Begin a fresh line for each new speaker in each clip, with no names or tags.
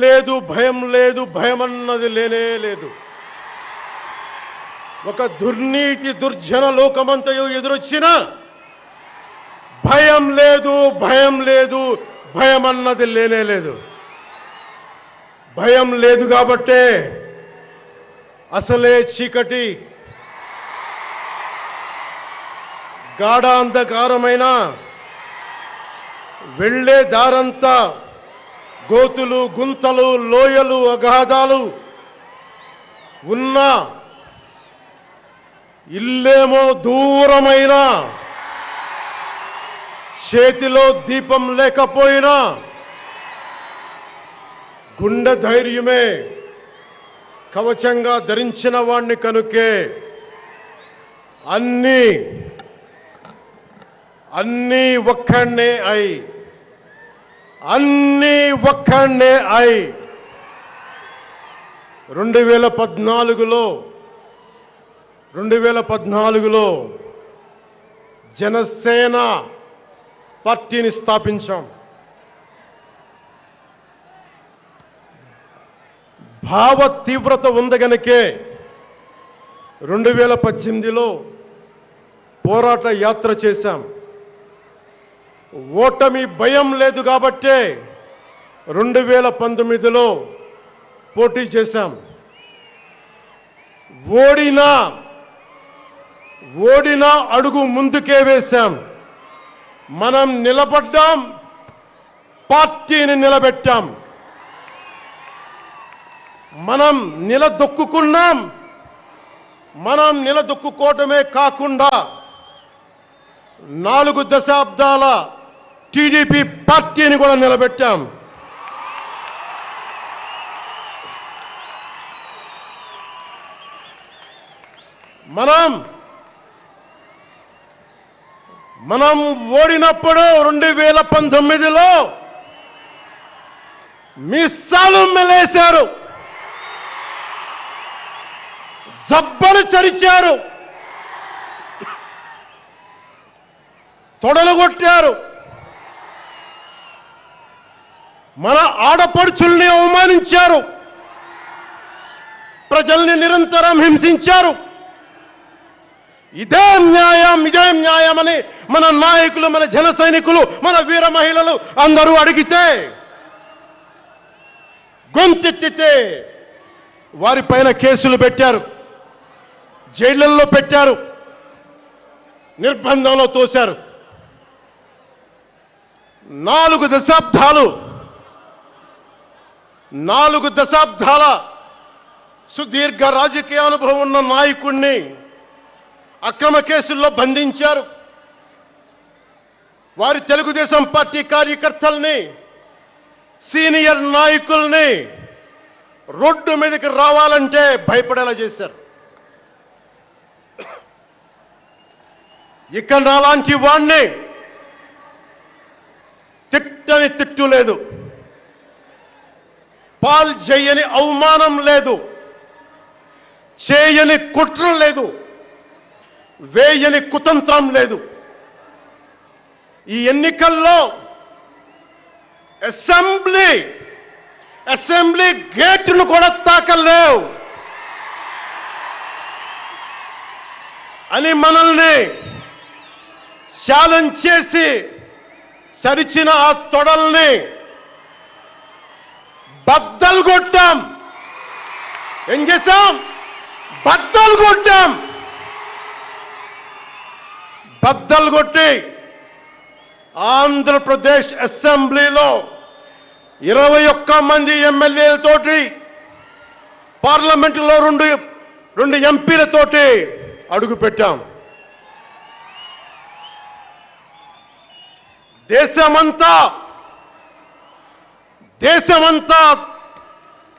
లేదు, భయం లేదు, భయం అన్నది లేనే లేదు. ఒక దుర్నీతి దుర్జన లోకమంతయు ఎదురొచ్చినా భయం లేదు, భయం లేదు, భయం అన్నది లేనే లేదు. భయం లేదు కాబట్టే అసలే చీకటి గాఢాంధకారమైన వెళ్ళే దారంతా గోతులు, గుంతలు, లోయలు, అగాధాలు ఉన్నా, ఇల్లేమో దూరమైన, చేతిలో దీపం లేకపోయినా గుండె ధైర్యమే కవచంగా ధరించిన వాణ్ణి కనుకే అన్నీ ఒక్కడే అయి 2014లో జనసేన పార్టీని స్థాపించాం. భావ తీవ్రత ఉంది గనుకే 2018లో పోరాట యాత్ర చేశాం. ఓటమి భయం లేదు కాబట్టే 2019లో పోటీ చేశాం. ఓడినా అడుగు ముందుకే వేశాం. మనం నిలబడ్డాం, పార్టీని నిలబెట్టాం. మనం నిలదొక్కుకున్నాం. మనం నిలదొక్కుకోవటమే కాకుండా 4 దశాబ్దాల టీడీపీ పార్టీని కూడా నిలబెట్టాం. మనం ఓడినప్పుడు 2019లో మీసాలు మెలేశారు, జబ్బలు చరిచారు, తొడలు కొట్టారు, మన ఆడపడుచుల్ని అవమానించారు, ప్రజల్ని నిరంతరం హింసించారు. ఇదే న్యాయం అని మన నాయకులు, మన జన సైనికులు, మన వీర మహిళలు అందరూ అడిగితే, గొంతెత్తితే వారిపైన కేసులు పెట్టారు, జైళ్లలో పెట్టారు, నిర్బంధంలో తోశారు. 4 దశాబ్దాల సుదీర్ఘ రాజకీయ అనుభవం ఉన్న నాయకుణ్ణి అక్రమ కేసుల్లో బంధించారు. వారి తెలుగుదేశం పార్టీ కార్యకర్తల్ని, సీనియర్ నాయకుల్ని రోడ్డు మీదకి రావాలంటే భయపడేలా చేశారు. ఇక్కడ అలాంటి వాణ్ణి తిట్టని తిట్టు లేదు, పాల్ చేయని అవమానం లేదు, చేయని కుట్ర లేదు, వేయని కుతంత్రం లేదు. ఈ ఎన్నికల్లో అసెంబ్లీ గేటును కూడా తాకలేవు అని మనల్ని ఛాలెంజ్ చేసి సరిచిన ఆ తొడల్ని బద్దలు కొట్టాం. ఏం చేశాం? బద్దలు కొట్టాం. బద్దలు కొట్టి ఆంధ్రప్రదేశ్ అసెంబ్లీలో 21 మంది ఎమ్మెల్యేలతోటి, పార్లమెంటులో 2 ఎంపీలతోటి అడుగుపెట్టాం. దేశమంతా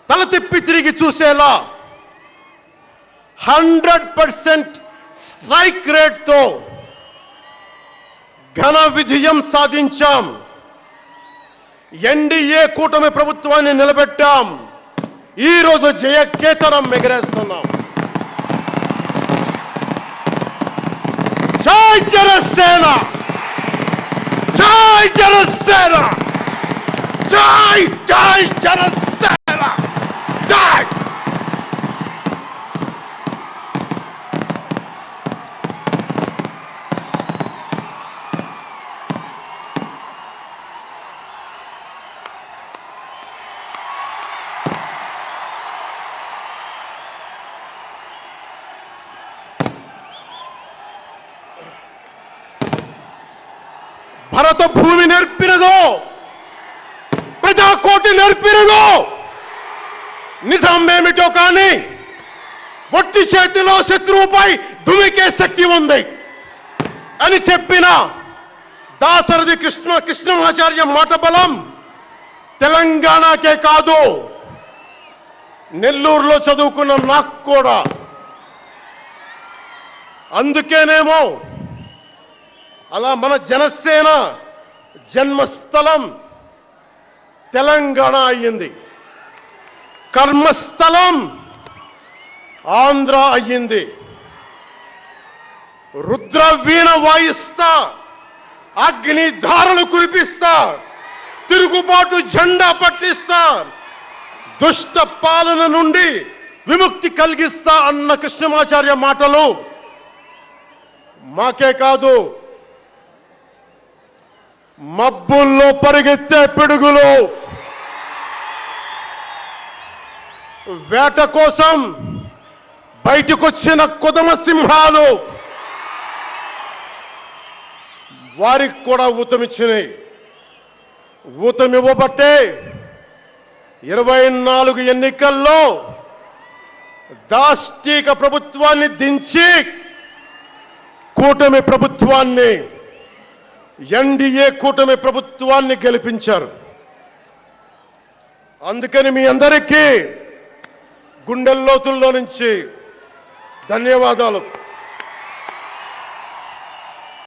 తల తిప్పి తిరిగి చూసేలా 100% స్ట్రైక్ రేట్తో ఘన విజయం సాధించాం. ఎన్డీఏ కూటమి ప్రభుత్వాన్ని నిలబెట్టాం. ఈరోజు జయకేతనం ఎగరేస్తున్నాం. జై జనసేన! జై జనసేన! జై జై జనసేన! భరత భూమి నేర్పినదో, ప్రజాకోటి నేర్పినదో, నిజమేమిటో కానీ ఒట్టి చేతిలో శత్రువుపై దుమికే శక్తి ఉంది అని చెప్పిన దాశరథి కృష్ణమాచార్య మాట బలం తెలంగాణకే కాదు, నెల్లూరులో చదువుకున్న నాకు కూడా. అందుకేనేమో అలా మన జనసేన జన్మస్థలం తెలంగాణ అయ్యింది, కర్మస్థలం ఆంధ్ర అయ్యింది. రుద్ర వీణ వాయిస్తా, అగ్ని ధారలు కురిపిస్తా, తిరుగుబాటు జెండా పట్టిస్తా, దుష్ట పాలన నుండి విముక్తి కలిగిస్తా అన్న కృష్ణమాచార్య మాటలు మాకే కాదు, మబ్బుల్లో పరిగెత్తే పిడుగులు, వేట కోసం బయటకొచ్చిన కొదమ సింహాలు వారికి కూడా ఊతమిచ్చినాయి. ఊతమివ్వబట్టే 24 ఎన్నికల్లో దాష్టీక ప్రభుత్వాన్ని దించి కూటమి ప్రభుత్వాన్ని, ఎన్డీఏ కూటమి ప్రభుత్వాన్ని గెలిపించారు. అందుకని మీ అందరికీ గుండెల్లోతుల్లో నుంచి ధన్యవాదాలు.